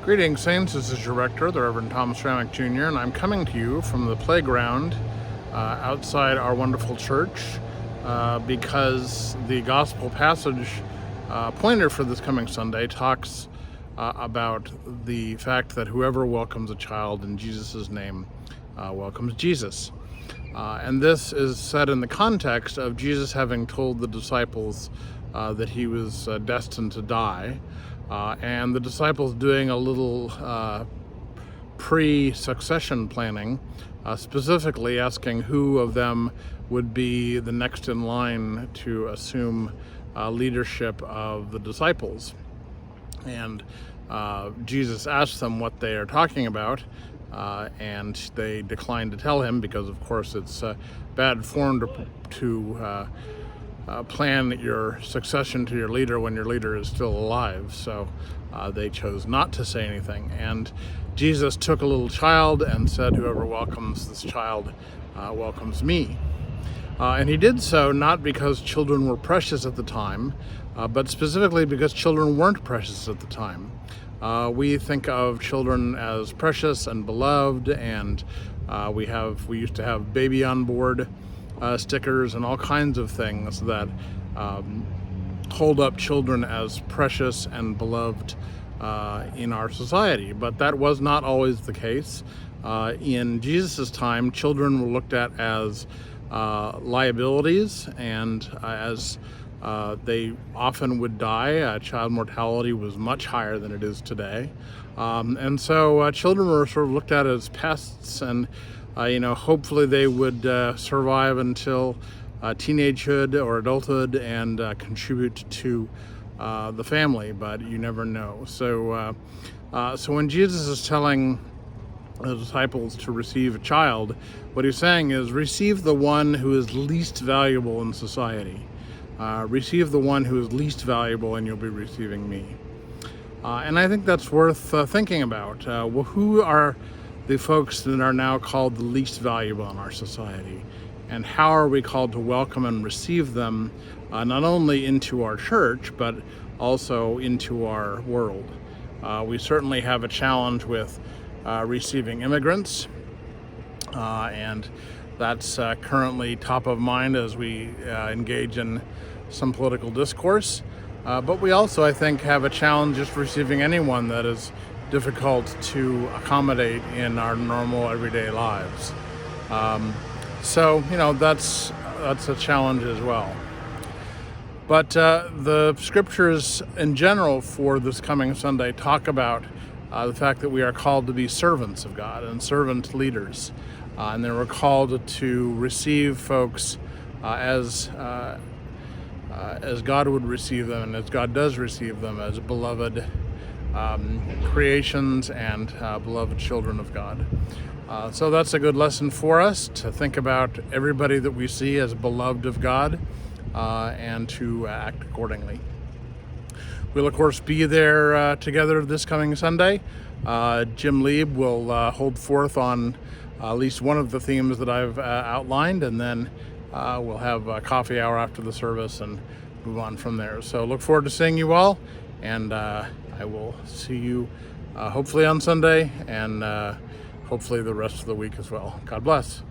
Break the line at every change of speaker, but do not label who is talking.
Greetings, Saints. This is your rector, the Reverend Thomas Ramick Jr., and I'm coming to you from the playground outside our wonderful church because the gospel passage pointer for this coming Sunday talks about the fact that whoever welcomes a child in Jesus' name welcomes Jesus. And this is said in the context of Jesus having told the disciples that he was destined to die, and the disciples doing a little pre-succession planning, specifically asking who of them would be the next in line to assume leadership of the disciples. And Jesus asked them what they are talking about, and they declined to tell him because, of course, it's bad form to plan your succession to your leader when your leader is still alive. So they chose not to say anything. And Jesus took a little child and said, whoever welcomes this child welcomes me. And he did so not because children were precious at the time, but specifically because children weren't precious at the time. We think of children as precious and beloved, and we used to have baby on board stickers and all kinds of things that hold up children as precious and beloved in our society. But that was not always the case. In Jesus' time, children were looked at as liabilities, and as they often would die. Child mortality was much higher than it is today. And so children were sort of looked at as pests, and hopefully they would survive until teenagehood or adulthood and contribute to the family, but you never know. So when Jesus is telling the disciples to receive a child, what he's saying is receive the one who is least valuable in society. Receive the one who is least valuable, and you'll be receiving me. And I think that's worth thinking about. Well, who are the folks that are now called the least valuable in our society? And how are we called to welcome and receive them, not only into our church, but also into our world? We certainly have a challenge with receiving immigrants, and that's currently top of mind as we engage in some political discourse. But we also, I think, have a challenge just receiving anyone that is difficult to accommodate in our normal everyday lives. So that's a challenge as well. But the scriptures in general for this coming Sunday talk about the fact that we are called to be servants of God and servant leaders. And then we're called to receive folks as God would receive them, and as God does receive them, as beloved creations and beloved children of God. So that's a good lesson for us, to think about everybody that we see as beloved of God and to act accordingly. We'll, of course, be there together this coming Sunday. Jim Lieb will hold forth on at least one of the themes that I've outlined, and then we'll have a coffee hour after the service and move on from there. So look forward to seeing you all, and I will see you hopefully on Sunday, and hopefully the rest of the week as well. God bless.